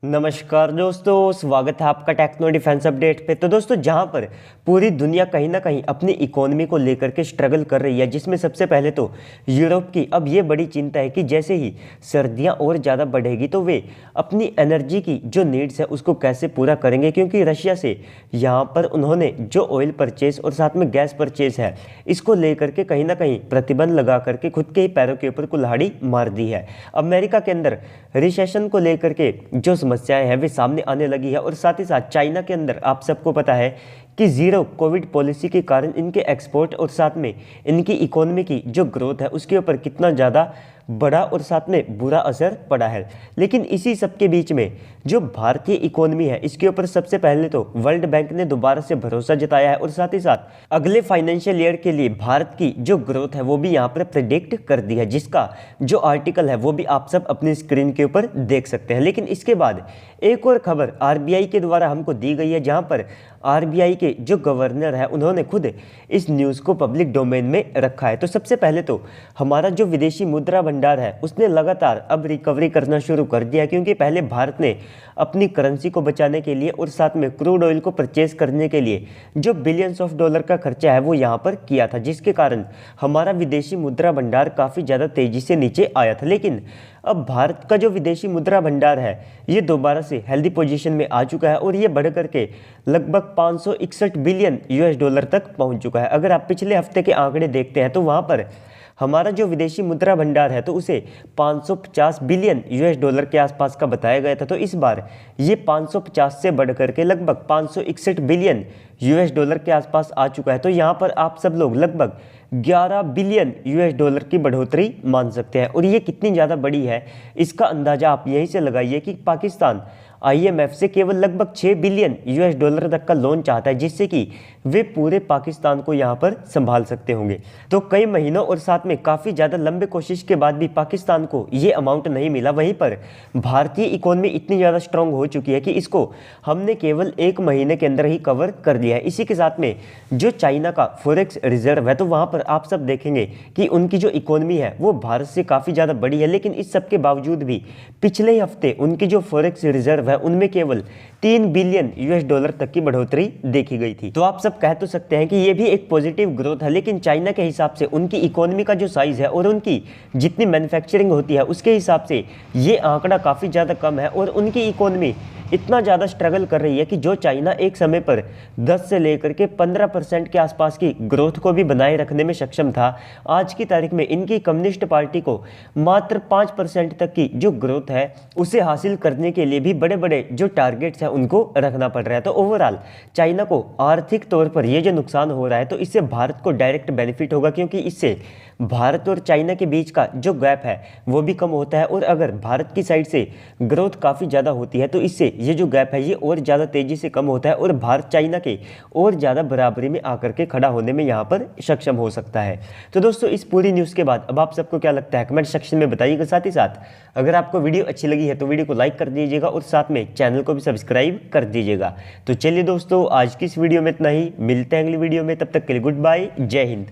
नमस्कार दोस्तों, स्वागत है आपका टेक्नो डिफेंस अपडेट पे। तो दोस्तों, जहां पर पूरी दुनिया कहीं ना कहीं अपनी इकोनॉमी को लेकर के स्ट्रगल कर रही है, जिसमें सबसे पहले तो यूरोप की अब ये बड़ी चिंता है कि जैसे ही सर्दियां और ज़्यादा बढ़ेगी तो वे अपनी एनर्जी की जो नीड्स है उसको कैसे पूरा करेंगे, क्योंकि रशिया से यहाँ पर उन्होंने जो ऑयल परचेज और साथ में गैस परचेज है इसको लेकर के कहीं ना कहीं प्रतिबंध लगा करके खुद के ही पैरों के ऊपर कुल्हाड़ी मार दी है। अमेरिका के अंदर रिसेशन को लेकर के जो समस्याएं हैं वे सामने आने लगी है, और साथ ही साथ चाइना के अंदर आप सबको पता है कि जीरो कोविड पॉलिसी के कारण इनके एक्सपोर्ट और साथ में इनकी इकोनॉमी की जो ग्रोथ है उसके ऊपर कितना ज़्यादा बड़ा और साथ में बुरा असर पड़ा है। लेकिन इसी सब के बीच में जो भारतीय इकोनॉमी है इसके ऊपर सबसे पहले तो वर्ल्ड बैंक ने दोबारा से भरोसा जताया है, और साथ ही साथ अगले फाइनेंशियल ईयर के लिए भारत की जो ग्रोथ है वो भी यहाँ पर प्रेडिक्ट कर दी है, जिसका जो आर्टिकल है वो भी आप सब अपनी स्क्रीन के ऊपर देख सकते हैं। लेकिन इसके बाद एक और खबर आरबीआई के द्वारा हमको दी गई है, जहाँ पर आरबीआई के जो गवर्नर है उन्होंने खुद इस न्यूज़ को पब्लिक डोमेन में रखा है। तो सबसे पहले तो हमारा जो विदेशी मुद्रा भंडार है उसने लगातार अब रिकवरी करना शुरू कर दिया, क्योंकि पहले भारत ने अपनी करेंसी को बचाने के लिए और साथ में क्रूड ऑयल को परचेज करने के लिए जो बिलियंस ऑफ डॉलर का खर्चा है वो यहाँ पर किया था, जिसके कारण हमारा विदेशी मुद्रा भंडार काफ़ी ज़्यादा तेज़ी से नीचे आया था। लेकिन अब भारत का जो विदेशी मुद्रा भंडार है ये दोबारा से हेल्दी पोजीशन में आ चुका है, और ये बढ़ करके लगभग 561 बिलियन यूएस डॉलर तक पहुंच चुका है। अगर आप पिछले हफ्ते के आंकड़े देखते हैं तो वहां पर हमारा जो विदेशी मुद्रा भंडार है तो उसे 550 बिलियन यूएस डॉलर के आसपास का बताया गया था। तो इस बार ये 550 से बढ़ करके लगभग 561 बिलियन यूएस डॉलर के आसपास आ चुका है। तो यहाँ पर आप सब लोग लगभग 11 बिलियन यूएस डॉलर की बढ़ोतरी मान सकते हैं, और ये कितनी ज़्यादा बड़ी है इसका अंदाज़ा आप यहीं से लगाइए कि पाकिस्तान आईएमएफ से केवल लगभग 6 बिलियन यूएस डॉलर तक का लोन चाहता है, जिससे कि वे पूरे पाकिस्तान को यहाँ पर संभाल सकते होंगे। तो कई महीनों और साथ में काफ़ी ज़्यादा लंबे कोशिश के बाद भी पाकिस्तान को ये अमाउंट नहीं मिला। वहीं पर भारतीय इकोनॉमी इतनी ज़्यादा स्ट्रांग हो चुकी है कि इसको हमने केवल 1 महीने के अंदर ही कवर कर लिया है। इसी के साथ में जो चाइना का फॉरेक्स रिजर्व है तो वहाँ पर आप सब देखेंगे कि उनकी जो इकोनॉमी है वो भारत से काफ़ी ज़्यादा बड़ी है, लेकिन इस सब के बावजूद भी पिछले हफ्ते उनकी जो फॉरेक्स रिजर्व है उनमें केवल 3 बिलियन यूएस डॉलर तक की बढ़ोतरी देखी गई थी। तो आप सब कह तो सकते हैं कि ये भी एक पॉजिटिव ग्रोथ है, लेकिन चाइना के हिसाब से उनकी इकोनॉमी का जो साइज है और उनकी जितनी मैन्युफैक्चरिंग होती है उसके हिसाब से ये आंकड़ा काफ़ी ज़्यादा कम है, और उनकी इकोनॉमी इतना ज़्यादा स्ट्रगल कर रही है कि जो चाइना एक समय पर 10 से लेकर के 15% के आसपास की ग्रोथ को भी बनाए रखने में सक्षम था, आज की तारीख में इनकी कम्युनिस्ट पार्टी को मात्र 5% तक की जो ग्रोथ है उसे हासिल करने के लिए भी बड़े बड़े जो टारगेट्स हैं उनको रखना पड़ रहा है। तो ओवरऑल चाइना को आर्थिक तौर पर यह जो नुकसान हो रहा है तो इससे भारत को डायरेक्ट बेनिफिट होगा, क्योंकि इससे भारत और चाइना के बीच का जो गैप है वो भी कम होता है, और अगर भारत की साइड से ग्रोथ काफ़ी ज़्यादा होती है तो इससे ये जो गैप है ये और ज़्यादा तेज़ी से कम होता है, और भारत चाइना के और ज़्यादा बराबरी में आकर के खड़ा होने में यहाँ पर सक्षम हो सकता है। तो दोस्तों, इस पूरी न्यूज़ के बाद अब आप सबको क्या लगता है कमेंट सेक्शन में बताइएगा। साथ ही साथ अगर आपको वीडियो अच्छी लगी है तो वीडियो को लाइक कर दीजिएगा, और साथ में चैनल को भी सब्सक्राइब कर दीजिएगा। तो चलिए दोस्तों, आज की इस वीडियो में इतना ही, मिलते हैं अगली वीडियो में, तब तक के लिए गुड बाय, जय हिंद।